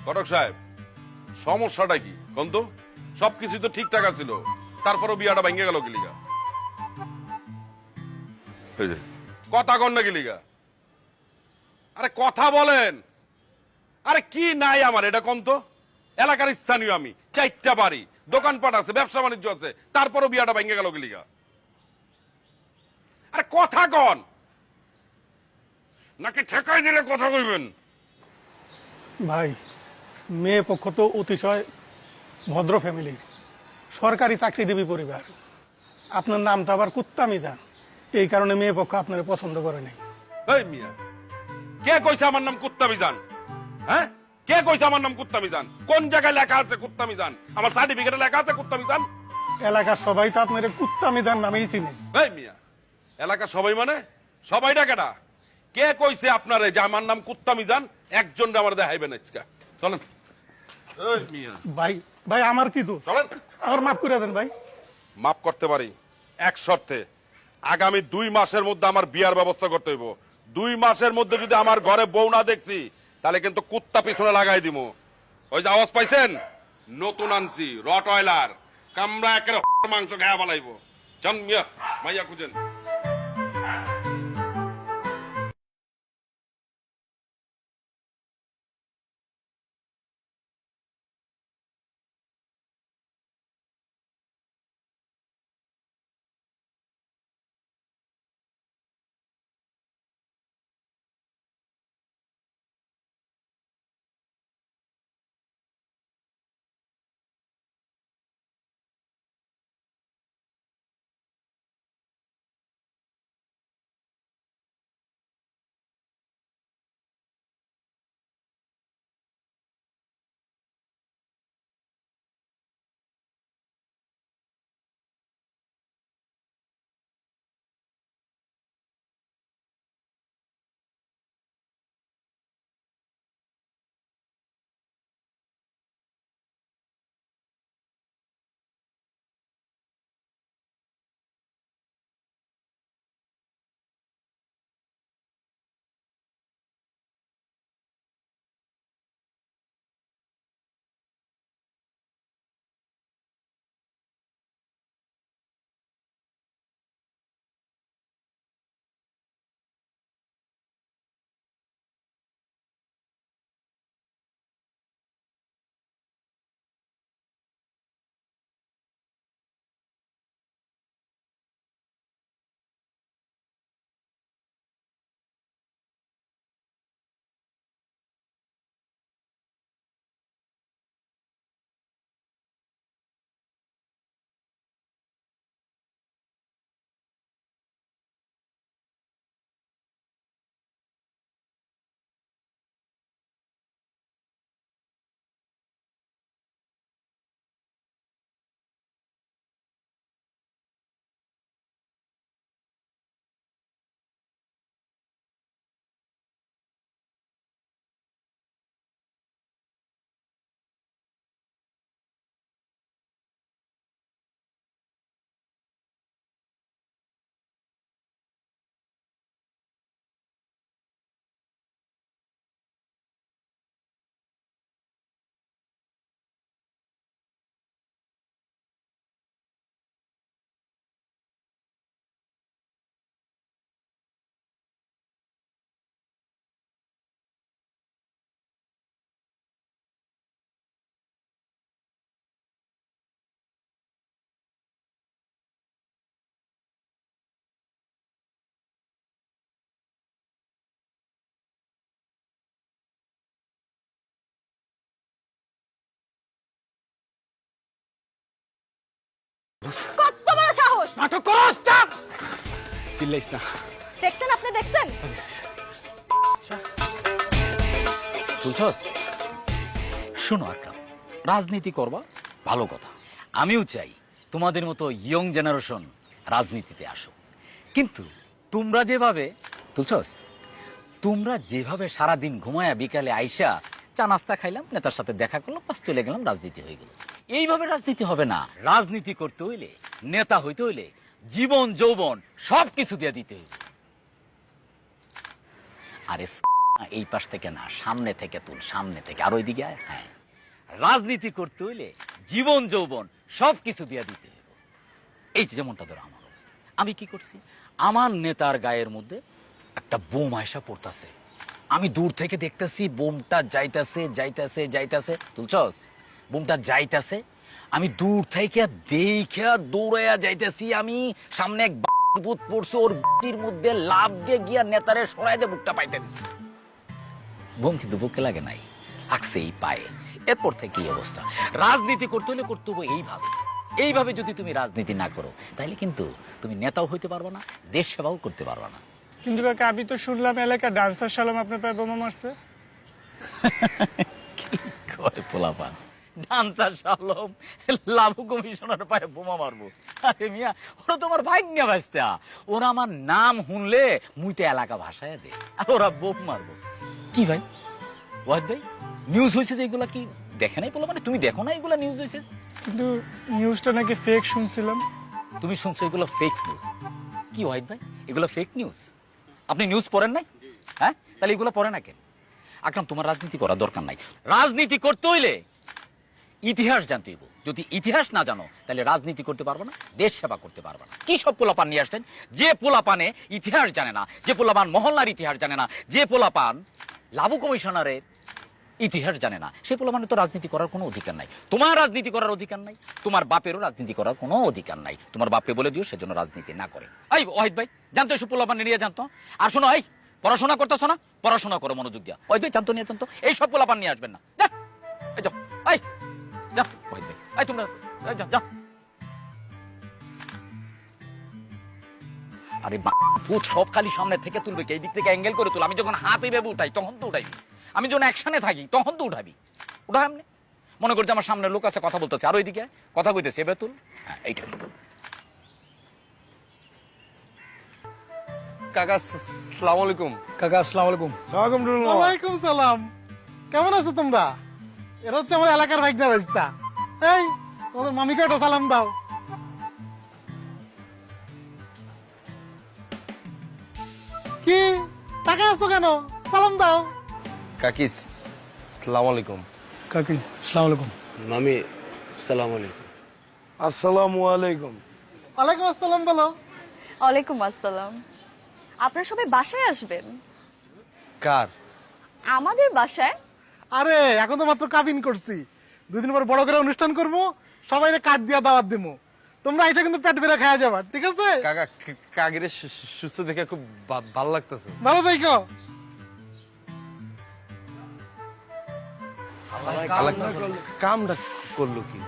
ঘটক সাহেব, সমস্যাটা কি কোন তো? সবকিছু তো ঠিকঠাক ছিল, তারপরও বিয়াটা ভেঙে গেল কি লিগা? এই যে, কথা কন না কি লিগা? আরে কথা বলেন। আরে কি নাই আমার এটা কোন তো? এলাকার স্থানীয় আমি, 4টা বাড়ি, দোকানপাট আছে, ব্যবসা বাণিজ্য আছে, তারপরও বিয়াটা ভেঙে গেল কি লিগা? আরে কথা কন নাকি ঠেকাই দিলে কথা কইবেন? ভাই, মেয়ে পক্ষ তো অতিশয় ভদ্র ফ্যামিলি, সরকারি চাকরিজীবী পরিবার। আপনার নাম তো আবার কুত্তা মিজান, এই কারণে মেয়ে পক্ষ আপনার পছন্দ করে নাই। এই মিয়া, কে কইছে আমার নাম কুত্তা মিজান? হ্যাঁ, কে কইছে আমার নাম কুত্তা মিজান? কোন জায়গায় লেখা আছে কুত্তা মিজান? আমার সার্টিফিকেটে লেখা আছে কুত্তা মিজান? এলাকার সবাই তো আপনার কুত্তা মিজান নামেই চিনে। এই মিয়া, এলাকা সবাই মানে সবাই ডাকেটা? কে কইছে আপনারে যে আমার নাম কুত্তা মিজান? একজন আমার দেখাইবেন আজকে, চলেন। এই মিয়া, ভাই ভাই আমার কি দোষ? চলেন। আমার মাফ করে দেন ভাই। মাফ করতে পারি এক শর্তে, আগামী 2 মাসের মধ্যে আমার বিয়ার ব্যবস্থা করতে হইব। 2 মাসের মধ্যে যদি আমার ঘরে বউ না দেখছি, তাহলে কিন্তু কুত্তা পিছনে লাগাই দিব। ওই যে আওয়াজ পাইছেন, নতুন আনছি রট অয়লার, কামড়া একের মাংস খেয়া বলাইব। চল মিয়া, মাইয়া খুঁজেন। কত বড় সাহস! নাটক করস না, চিল্লাইস না। দেখছেন, আপনি দেখছেন? শুনছস? শোনো আকরাম, রাজনীতি করবা ভালো কথা, আমিও চাই তোমাদের মতো ইয়ং জেনারেশন রাজনীতিতে আসো। কিন্তু তোমরা যেভাবে তুলছস, তোমরা যেভাবে সারাদিন ঘুমায়া বিকালে আইসা চা নাস্তা খাইলাম, নেতার সাথে দেখা করলাম, পাস চলে গেলাম, রাজনীতি হয়ে গেল। এইভাবে রাজনীতি হবে না। রাজনীতি করতে হইলে, নেতা হইতে হইলে জীবন যৌবন সবকিছু দিয়ে দিতে হইবে। আরে এই পাশ থেকে না, সামনে থেকে তুল, সামনে থেকে। আর ওইদিকে আয়। হ্যাঁ, রাজনীতি করতে হইলে জীবন যৌবন সবকিছু দিয়ে দিতে হবে। এই যে যেমনটা ধরো আমার অবস্থা, আমি কি করছি, আমার নেতার গায়ের মধ্যে একটা বোম আয়সা পড়তাছে, আমি দূর থেকে দেখতেছি বোমটা যাইতাছে যাইতাছে যাইতাছে, তুলছস, বোমটা যাইতাছে, আমি দূর থেকে দেখে দৌড়াইয়া যাইতেছি, আমি সামনে এক ভূত পড়ছে, ওর বুকের মধ্যে লাভ দিয়ে গিয়া নেতারে সরাই দিয়ে বুকটা পাইতে দিছি। বোম কিন্তু বুকে লাগে নাই, লাগছে এই পায়ে। এরপর থেকে এই অবস্থা। রাজনীতি করতে হলে করতে হবে এইভাবে। এইভাবে যদি তুমি রাজনীতি না করো তাহলে কিন্তু তুমি নেতাও হইতে পারবে না, দেশ সেবাও করতে পারবে না। কিন্তু কাকা আমি তো শুনলাম এলাকা ডান্সার সালাম আপনার পায়ে বোমা মারছে। কি কয় পোলাপান, ডান্সার শালম লাভু কমিশনার পায়ে বোমা মারবো? আরে মিয়া, ওরা তোমার ভাগ্যা বাঁচতা, ওরা আমার নাম শুনলে মুইতে এলাকা ভাষায় দে, আর ওরা বোম মারবো। কি ভাই ওয়াহিদ ভাই, নিউজ হয়েছে যে এগুলা কি দেখে নাই পোলা, মানে তুমি দেখো না এগুলা নিউজ হয়েছে? কিন্তু নিউজটা নাকি ফেক শুনছিলাম। তুমি শুনছো এগুলো ফেক নিউজ? কি ওয়াহিদ ভাই, এগুলো ফেক নিউজ? আপনি নিউজ পড়েন নাই? হ্যাঁ, তাহলে এগুলো পড়ে না কেন? আকরাম, তোমার রাজনীতি করার দরকার নাই। রাজনীতি করতে হইলে ইতিহাস জানতে হইব। যদি ইতিহাস না জানো তাহলে রাজনীতি করতে পারবে না, দেশ সেবা করতে পারবে না। কি সব পোলাপান নিয়ে আসছেন, যে পোলাপানে ইতিহাস জানে না, যে পোলাপান মহল্লার ইতিহাস জানে না, যে পোলাপান লাভু কমিশনারের ইতিহাস জানে না, সেই পোলাপানে তো রাজনীতি করার কোনো অধিকার নাই। তোমার রাজনীতি করার অধিকার নাই, তোমার বাপেরও রাজনীতি করার কোনো অধিকার নাই। তোমার বাপকে বলে দিও সেজন্য রাজনীতি না করে। এই ওয়াহিদ ভাই, জানতো এসব পোলাপানে নিয়ে জানতো? আর শোনো, এই পড়াশোনা করতেছো না, পড়াশোনা করো মনোযোগ দিয়া। ওয়াহিদ ভাই, জানতো নিয়ে জানতো, এই সব পোলাপান নিয়ে আসবেন না। যা, এই যাও, এই যা ওয়াহিদ ভাই, এই তোমরা যা যা। আরে ভূত সব খালি সামনে থেকে তুলবে, এই দিক থেকে অ্যাঙ্গেল করে তুল। আমি যখন হাত এইভাবে উঠাই তখন তো উঠাইবি, আমি যখন অ্যাকশনে থাকি তখন তো উঠাবি। উঠা এমনি মনে করছে আমার সামনে লোক আছে কথা বলতেছে, আর ওইদিকে কথা কইতেছে, এবার তুল। হ্যাঁ, এইটা। কাকা আসসালামু আলাইকুম। কাকা আসসালামু আলাইকুম। ওয়ালাইকুম সালাম। কেমন আছো তোমরা? এরা হচ্ছে আমার এলাকার ভাইগনা রাস্তা। এই তোমাদের মামিকে একটা সালাম দাও। কি টাকা আছো কেন? সালাম দাও। কাকি আসসালামু আলাইকুম। কাকি আসসালামু আলাইকুম। মামি সালাম আলাইকুম। আসসালামু আলাইকুম। ওয়ালাইকুম আসসালাম বলো। ওয়ালাইকুম আসসালাম। আপনারা সবাই বাসায় আসবেন? কার? আমাদের বাসায়। আরে এখন তো মাত্র কাবিন করছি, 2 দিন পর বড় করে অনুষ্ঠান করব, সবাই কাঠ দিয়া দাওয়াত দিমু। তোমরা এটা কিন্তু পেট ভরে খাওয়া যাবা, ঠিক আছে? কাকা কাকিরে সুস্থ দেখে খুব ভালো লাগতেছে। ভালো থাকো। কামটা করলো কি?